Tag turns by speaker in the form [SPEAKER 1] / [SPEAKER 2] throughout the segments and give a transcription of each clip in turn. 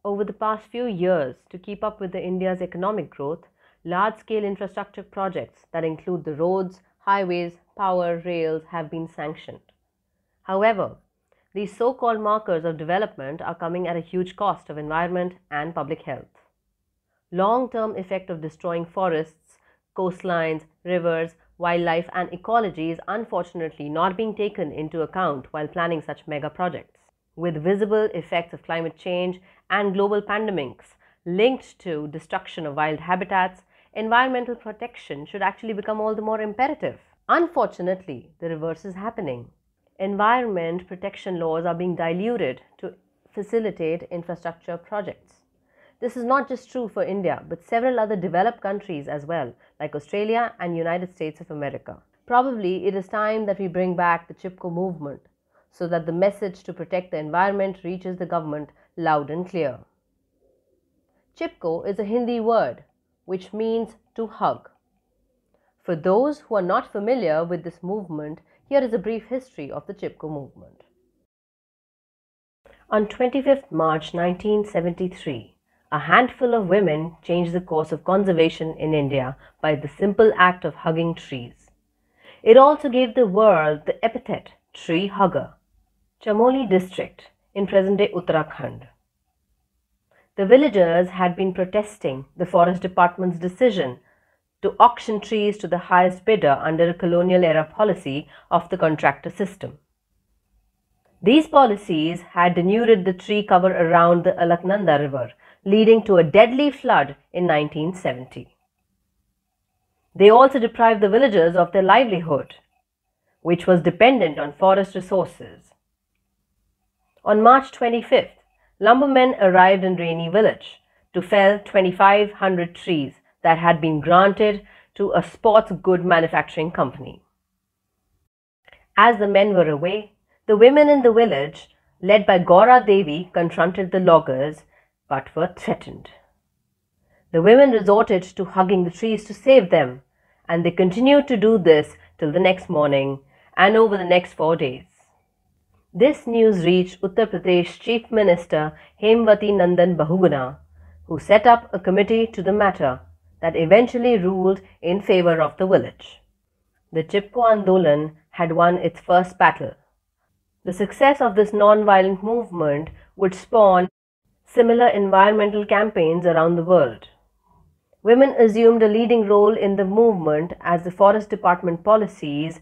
[SPEAKER 1] Over the past few years, to keep up with India's economic growth, large-scale infrastructure projects that include the roads, highways, power, rails have been sanctioned. However, these so-called markers of development are coming at a huge cost of environment and public health. Long-term effect of destroying forests, coastlines, rivers, wildlife and ecology is unfortunately not being taken into account while planning such mega projects. With visible effects of climate change and global pandemics linked to destruction of wild habitats, environmental protection should actually become all the more imperative. Unfortunately, the reverse is happening. Environment protection laws are being diluted to facilitate infrastructure projects. This is not just true for India, but several other developed countries as well, like Australia and United States of America. Probably it is time that we bring back the Chipko movement so that the message to protect the environment reaches the government loud and clear. Chipko is a Hindi word which means to hug. For those who are not familiar with this movement, here is a brief history of the Chipko movement. On 25th March 1973, a handful of women changed the course of conservation in India by the simple act of hugging trees. It also gave the world the epithet tree hugger. Chamoli district in present-day Uttarakhand. The villagers had been protesting the forest department's decision to auction trees to the highest bidder under a colonial-era policy of the contractor system. These policies had denuded the tree cover around the Alaknanda river, leading to a deadly flood in 1970. They also deprived the villagers of their livelihood, which was dependent on forest resources. On March 25th, lumbermen arrived in Rainy village to fell 2,500 trees that had been granted to a sports good manufacturing company. As the men were away, the women in the village, led by Gaura Devi, confronted the loggers but were threatened. The women resorted to hugging the trees to save them, and they continued to do this till the next morning and over the next 4 days. This news reached Uttar Pradesh Chief Minister Hemwati Nandan Bahuguna, who set up a committee to the matter that eventually ruled in favor of the village. The Chipko andolan had won its first battle. The success of this non-violent movement would spawn similar environmental campaigns around the world. Women assumed a leading role in the movement as the forest department policies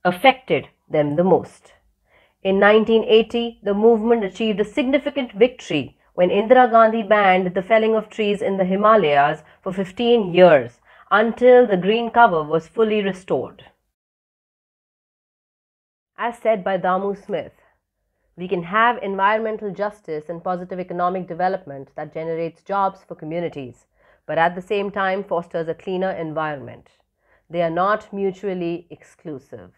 [SPEAKER 1] affected them the most. In 1980, the movement achieved a significant victory when Indira Gandhi banned the felling of trees in the Himalayas for 15 years until the green cover was fully restored. As said by Damu Smith, we can have environmental justice and positive economic development that generates jobs for communities, but at the same time fosters a cleaner environment. They are not mutually exclusive.